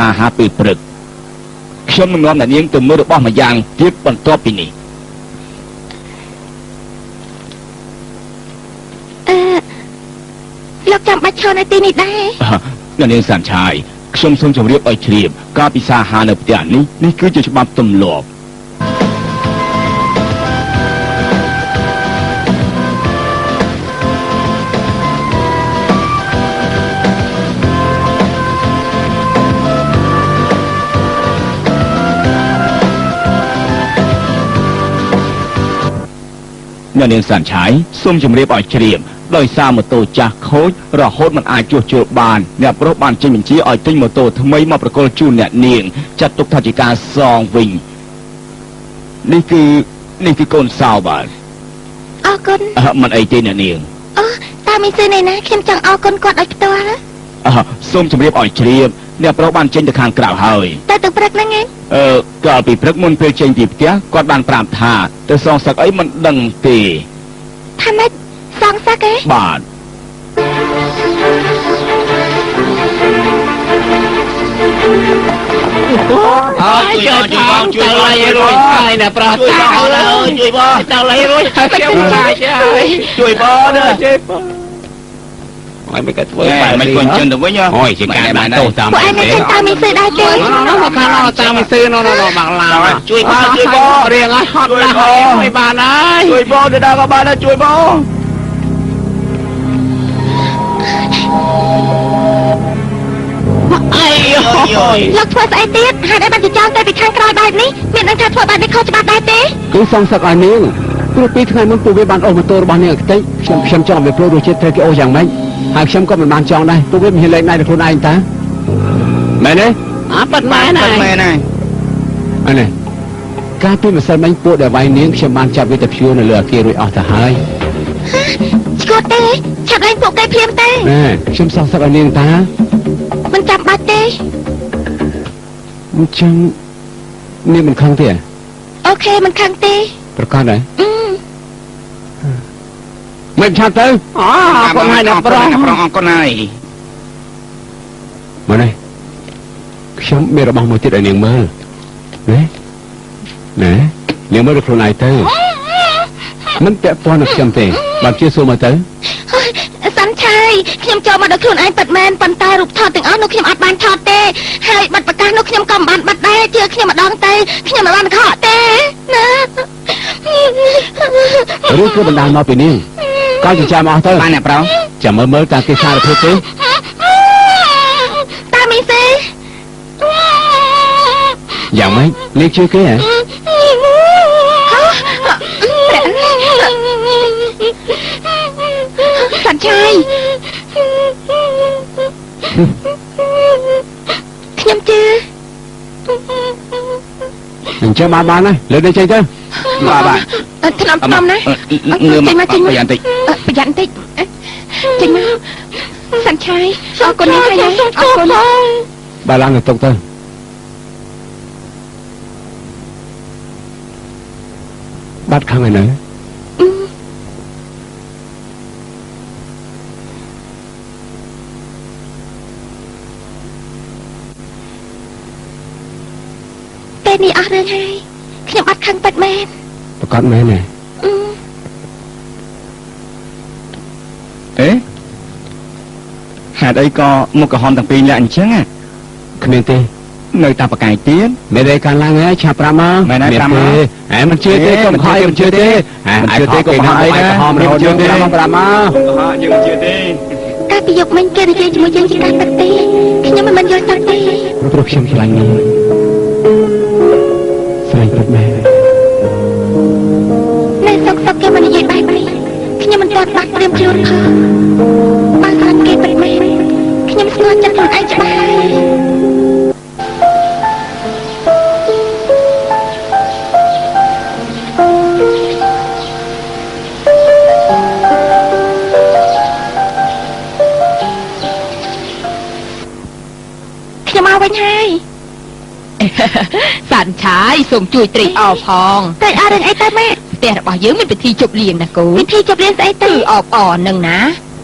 សាហាពេលព្រឹកខ្ញុំនឹងនាំអ្នកនាងទៅមើលរបស់មួយយ៉ាងទៀតបន្ទាប់ពីនេះលោកចាំបាច់ឈរនៅទីនេះដែរអ្នកនាងសានឆាយខ្ញុំសូមជម្រាបឲ្យជ្រាបការពិសាហានៅផ្ទះនេះគឺជាច្បាប់ទម្លាប់អ្នកនាងសានឆាយសូមជម្រាបឲ្យជ្រាបដោយសារម៉ូតូចាស់ខូចរហូតមិនអាចជួសជុលបានអ្នកប្រុសបានចេញបញ្ជាឲ្យទិញម៉ូតូថ្មីមកប្រគល់ជូនអ្នកនាងចាត់ទុកថាជាការសងវិញនេះគឺកូនសោបាទអរគុណមិនអីទេអ្នកនាងអូតាមីស៊ឺនេះណាខ្ញុំចង់អរគុណគាត់ឲ្យផ្ទាល់សូមជម្រាបឲ្យជ្រាបអ្នកប្រុសបានចេញទៅខាងក្រៅហើយទៅព្រឹកហ្នឹងឯងកាលពីព្រឹកមុនពេលចេញពីផ្ទះគាត់បានប្រាប់ថាទៅសងសឹកអីមិនដឹងទេថាម៉េចសងសឹកឯងបាទជួយបងជួយឲ្យរួចហើយណាប្រតាជួយបងទៅឲ្យរួចខ្ញុំជួយបងណាជួយបងហើយមិនក៏ធ្វើបែបមិនគន់ជិនទៅវិញអូយជាការបានទោសតាមពួកឯងមិនតាមមីស៊ឺដែរទេមកខាងតាមមីស៊ឺនោះបាក់ឡាជួយបងរៀងឲ្យហត់ណាស់ឲ្យបានហើយជួយបងទៅដល់ក៏បានដែរជួយបងអាយលោកធ្វើស្អីទៀតហេតុអីបានចោលទៅពីខាងក្រោយបែបនេះមានដឹងថាធ្វើបែបនេះខុសច្បាប់ដែរទេគឺសងសឹកឲ្យនាងព្រោះពីថ្ងៃមុនពួកវាបានអូសម៉ូតូរបស់នាងអខ្ទេចខ្ញុំចង់វាព្រោះរសជាតិត្រូវគេអូសយ៉ាងម៉េចហើយខ្ញុំក៏មិនបានចង់ដែរពួកវាមិនហ៊ានលេងដៃខ្លួនឯងតាមែនទេប៉ិតមែនហើយអានេះកាលពីម្សិលមិញពួកដែលវាយនាងខ្ញុំបានចាប់វាទៅព្យួរនៅលើអាគាររួចអស់ទៅហើយស្គាល់ទេឆាប់ឡើងពួកគេភ្លាមទេខ្ញុំសងសឹកឲ្យនាងតាមិនចាំបាច់ទេអញ្ចឹងនាងមិនខឹងទេអូខេមិនខឹងទេប្រកាសដែរមិនឆាប់ទៅអរគុណហើយអ្នកប្រុសអរគុណហើយមកនេះខ្ញុំមានរបស់មួយទៀតឲ្យនាងមើលណែនាងមើលទៅខ្លួនឯងទៅមិនពាក់ព័ន្ធនឹងខ្ញុំទេបានជាសួរមកទៅសាន់ឆាយខ្ញុំចូលមកដល់ខ្លួនឯងប៉ិតមែនប៉ុន្តែរូបថតទាំងអស់នោះខ្ញុំអត់បានថតទេហើយប័ណ្ណប្រកាសនោះខ្ញុំក៏មិនបានប័ណ្ណដែរជឿខ្ញុំម្ដងទៅខ្ញុំមិនបានខកទេណាឬគឺបណ្ដាលមកពីនាងក៏ចិញ្ចាំអស់ទៅបានអ្នកប្រុសចាំមើលតាមគេសារភាពទេតាមីស៊ីយ៉ាងម៉េចលេខជឿគេហ៎សាន់ឆាយខ្ញុំជឿអញ្ចឹងបានហើយលើកនេះចេញទៅបាទថ្នាំណាងើមមកប្រយ័ត្នតិចចេញមកសាន់ឆាយអរគុណណាស់ហើយអរគុណបាទឡើងទៅទុកទៅបាត់ខាងឯណាពេលនេះអស់រឿងហើយខ្ញុំអត់ខឹងពិតមែនប្រកាសមែនទេហេតុអីក៏មុខក្រហមទាំងពីរលាក់អញ្ចឹងគ្មានទេនៅតែប្រកែកទៀតមានតែការឡើងហើយឆាប់ប្រាប់មកមែនទេមិនជឿទេកុំខ້ອຍមិនជឿទេកុំខ້ອយអីណាក្រហមរហូតយើងប្រាប់មកកុំខ້ອយយើងមិនជឿទេកាលពីយកមិញគេនិយាយជាមួយយើងជាការពិតទេខ្ញុំមិនយល់សោះទេព្រោះខ្ញុំឆ្លាញ់នាងស្រីពិតមែននៅសុកគេមិននិយាយបែបនេះខ្ញុំមិនទាន់បាត់ព្រាមខ្លួនផងបើស្អាតគេពិតមែនខ្ញុំស្គាល់ចិត្តខ្លួនឯងច្បាស់ហើយខ្ញុំមកវិញហើយសាន់ឆាយសូមជួយត្រេកអរផងត្រេកអររឿងអីទៅម៉ែផ្ទះរបស់យើងមានពិធីជប់លៀងណាកូនពិធីជប់លៀងស្អីទៅអបអរនឹងណា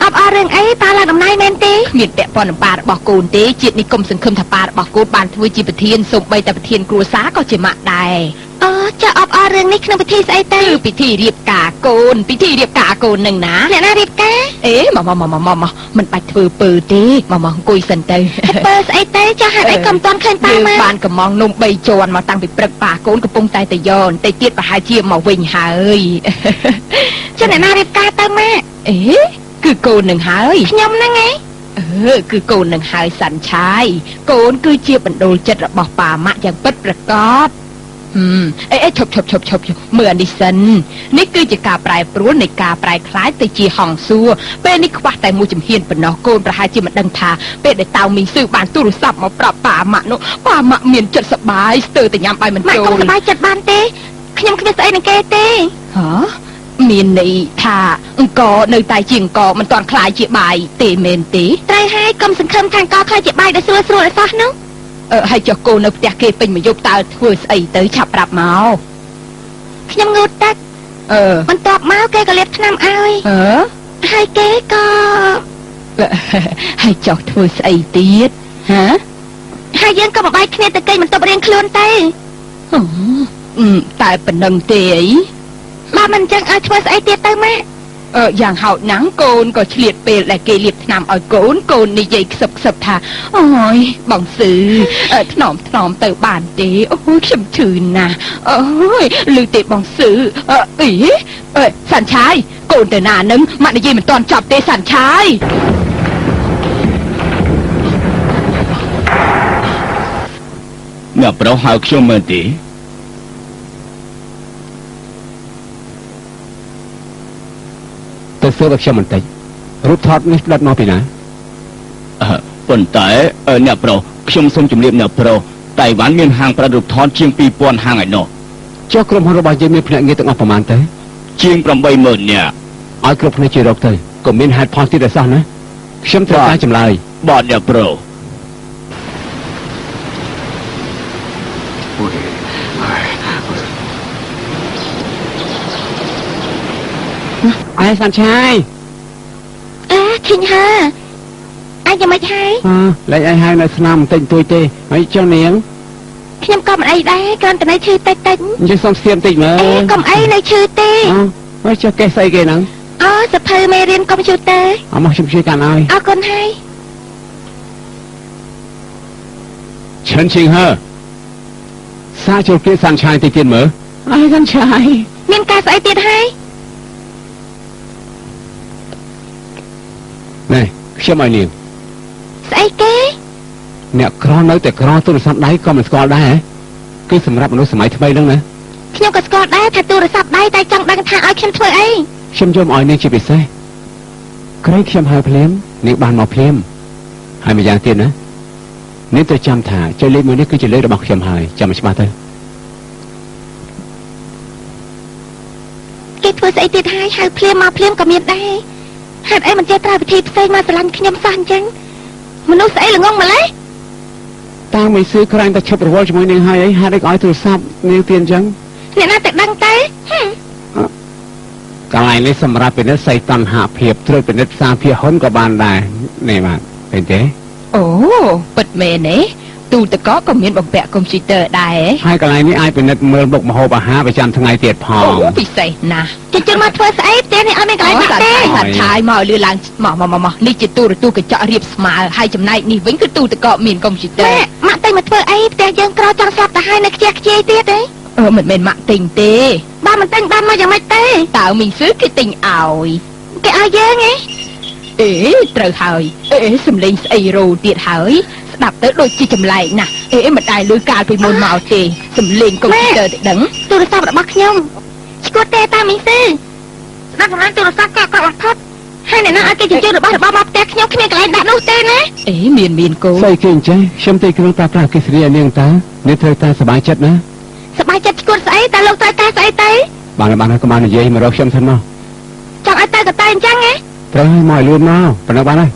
អ ប់អររឿងអីប៉ាឡើងដំណៃមែនទេ គ្មានពាក់ព័ន្ធនឹងប៉ារបស់កូនទេជាតិនេះកុំសង្ឃឹមថាប៉ារបស់កូនបានធ្វើជាប្រធានសូម្បីតែប្រធានគ្រួសារក៏ជាម៉ាក់ដែរ អូចាអបអររឿងនេះក្នុងពិធីស្អីទៅ គឺពិធីរៀបការកូនពិធីរៀបការកូននឹងណា អ្នកណារៀបការ អេមកមិនបាច់ធ្វើពើទេមកអង្គុយសិនទៅ ពើស្អីទៅចាហេតុអីក៏មិនទាន់ឃើញប៉ា យើង មក បានកំងនំ3ជាន់មកតាំងពីព្រឹកប៉ាកូនកំពុងតែទៅយកតែទៀតប្រហែលជាមកវិញហើយ ចាអ្នកណារៀបការទៅម៉ាក់ អេគឺកូននឹងហើយ ខ្ញុំហ្នឹងឯង គឺកូននឹងហើយសាន់ឆាយកូនគឺជាបណ្ដូលចិត្តរបស់ប៉ាម៉ាក់យ៉ាងពិតប្រាកដឈប់មើលអានេះសិននេះគឺជាការប្រែប្រួលនៃការប្រែคล้ายទៅជាហង្សួរពេលនេះខ្វះតែមួយជំហានប៉ុណ្ណោះកូនប្រហែលជាមិនដឹងថាពេលដែលតៅមីងស៊ឺបានទូរស័ព្ទមកប្រាប់ប៉ាម៉ាក់នោះប៉ាម៉ាក់មានចិត្តសប្បាយស្ទើរតែញ៉ាំបាយមិន ម៉ាក់ ចូល កុំសប្បាយចិត្តបានទេខ្ញុំគ្មានស្អីនឹងគេទេ ហ៎មានន័យថាអង្គនៅតែជាអង្គមិនទាន់คล้ายជាបាយទេមែនទេ ត្រូវហើយកុំសង្ឃឹមថាកខ្លាចជាបាយដែលស្រួលស្រួលអីសោះនោះ ហើយចុះកូននៅផ្ទះគេពេញមួយយប់តើធ្វើស្អីទៅឆាប់ប្រាប់មក ខ្ញុំងូតទឹកបន្ទាប់មកគេក៏លាបថ្នាំឲ្យ ហើយគេក៏ ហើយចុះធ្វើស្អីទៀតហ៎ ហើយយើងក៏បបាយគ្នាទៅគេបន្ទប់រៀងខ្លួនទៅ តែប៉ុណ្្នឹងទេអី បើមិនចឹងឲ្យធ្វើស្អីទៀតទៅម៉ាក់ យ៉ាងហោចណាស់កូនក៏ឆ្លៀតពេលដែលគេលាបថ្នាំឲ្យកូននិយាយខ្សឹបថាអូយបងស៊ឺថ្នមទៅបានទេអូយខ្ញុំឈឺណាស់អូយឮទេបងស៊ឺសាន់ឆាយកូនទៅណានឹងម៉ាក់និយាយមិនទាន់ចប់ទេសាន់ឆាយ អ្នកប្រុសហៅខ្ញុំមែនទេ ទៅសួរខ្ញុំបន្តិចរូបថតនេះផ្ដិតមកពីណា ប៉ុន្តែអ្នកប្រុសខ្ញុំសូមជម្រាបអ្នកប្រុសតៃវ៉ាន់មានហាងប្រឌិតរូបថតជាង 2000 ហាងឯណោះ ចុះក្រុមហ៊ុនរបស់យើងមានភ្នាក់ងារទាំងអស់ប្រមាណទៅ ជាង 80000 នាក់ ឲ្យគ្រប់គ្នាជារកទៅក៏មានហេតុផលទៀតដែរសោះណាខ្ញុំត្រូវការចម្លើយ បាទអ្នកប្រុស ឯសាន់ឆាយ ឃើញហើអាយយ៉ាងម៉េចហើយ លេចឯងហើយនៅស្នាមបន្តិចតួចទេហើយចុះនាង ខ្ញុំក៏មិនអីដែរគ្រាន់តែនៅឈឺតិច អញ្ចឹងសុំស្ទាមបន្តិចមើល កុំអីនៅឈឺទេ ហើយចុះកេះស្អីគេហ្នឹង សភៅមេរៀនកុំព្យូទ័រ មកខ្ញុំជួយកាន់ឲ្យ អរគុណហើយ ឈិនឈិងហើសាចូលគេសាន់ឆាយតិចទៀតមើលអើសាន់ឆាយ មានការស្អីទៀតហើយ ណែខ្ញុំឲ្យនាង ស្អីគេ អ្នកក្រនៅតែក្រទូរស័ព្ទដៃក៏មិនស្គាល់ដែរគឺសម្រាប់មនុស្សសម័យថ្មីហ្នឹងណា ខ្ញុំក៏ស្គាល់ដែរថាទូរស័ព្ទដៃតែចង់ដឹងថាឲ្យខ្ញុំធ្វើអី ខ្ញុំយកមកឲ្យនាងជាពិសេសក្រែងខ្ញុំហៅភ្លាមនាងបានមកភ្លាមហើយម្យ៉ាងទៀតណានាងត្រូវចាំថាចុចលេខមួយនេះគឺជាលេខរបស់ខ្ញុំហើយចាំឲ្យច្បាស់ទៅ គេធ្វើស្អីទៀតហើយហៅភ្លាមមកភ្លាមក៏មានដែរហេតុអីមិនចេះប្រើវិធីផ្សេងមកស្រឡាញ់ខ្ញុំសោះអញ្ចឹងមនុស្សស្អីល្ងងម្លេះ តាំងមិនស៊ឺក្រែងតែឈប់រវល់ជាមួយនាងហើយអីហេតុអីក៏ឲ្យទូរស័ព្ទនាងទៀតអញ្ចឹង អ្នកណាទៅដឹងទៅ កន្លែងនេះសម្រាប់ពិនិត្យសីតណ្ហភាពត្រួតពិនិត្យផ្សារភាហ៊ុនក៏បានដែរនេះបាទឃើញទេ អូពិតមែនទេទូទឹកកកក៏មានបំពាក់កុំព្យូទ័រដែរ ហើយកន្លែងនេះអាចពិនិត្យមើលមុខម្ហូបអាហារប្រចាំថ្ងៃទៀតផង អូពិសេសណាស់ ជជិះមកធ្វើស្អីផ្ទះនេះអត់មានកន្លែងដាក់ទេ សាច់ឆាយមកលឺឡើងមកនេះជាទូរទស្សន៍កញ្ចក់រៀបស្មើហើយចំណែកនេះវិញគឺទូទឹកកកមានកុំព្យូទ័រ ម៉ាក់ទៅមកធ្វើអីផ្ទះយើងក្រចង់ស្លាប់ទៅហើយនៅខ្ជះខ្ជាយទៀតទេ មិនមែនម៉ាក់ទិញទេ បើមិនទិញបានមកយ៉ាងម៉េចទេ តើមីងស៊ឺគេទិញឲ្យ គេឲ្យយើងហ៎ ត្រូវហើយសំលេងស្អីរោទៀតហើយស្ដាប់ទៅដូចជាចម្លែកណាស់មិនដែលឮកាលពីមុនមកទេសំលេងកុំព្យូទ័រទៅដឹង ទូរស័ព្ទរបស់ខ្ញុំឈ្គួតទេតាមីងស៊ីស្ដាប់សម្លេងទូរស័ព្ទក៏បំផុតហើយអ្នកណាឲ្យគេជញ្ជូនរបស់មកផ្ទះខ្ញុំគ្មានកន្លែងដាក់នោះទេណា មានកូន ស្អីគេអញ្ចឹងខ្ញុំទេគ្រឿងប្រើប្រាស់អគ្គិសនីឲ្យនាងតានាងត្រូវតែសប្បាយចិត្តណា សប្បាយចិត្តឈ្គួតស្អីតែលោកត្រូវការស្អីទៅ បានហើយកុំបាននិយាយមករកខ្ញុំសិនមក ចង់ឲ្យទៅក៏ទៅអញ្ចឹងហ៎ ត្រូវឲ្យមកលឿនមកប៉ុណ្ណឹងបានហើយ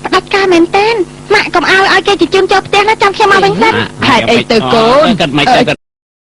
ផ្ដាច់ការមែនតើម៉ាក់កុំឲ្យគេជញ្ជូនចូលផ្ទះណាចាំខ្ញុំមកវិញសិន ហេតុអីទៅកូន គិតមិនទៅ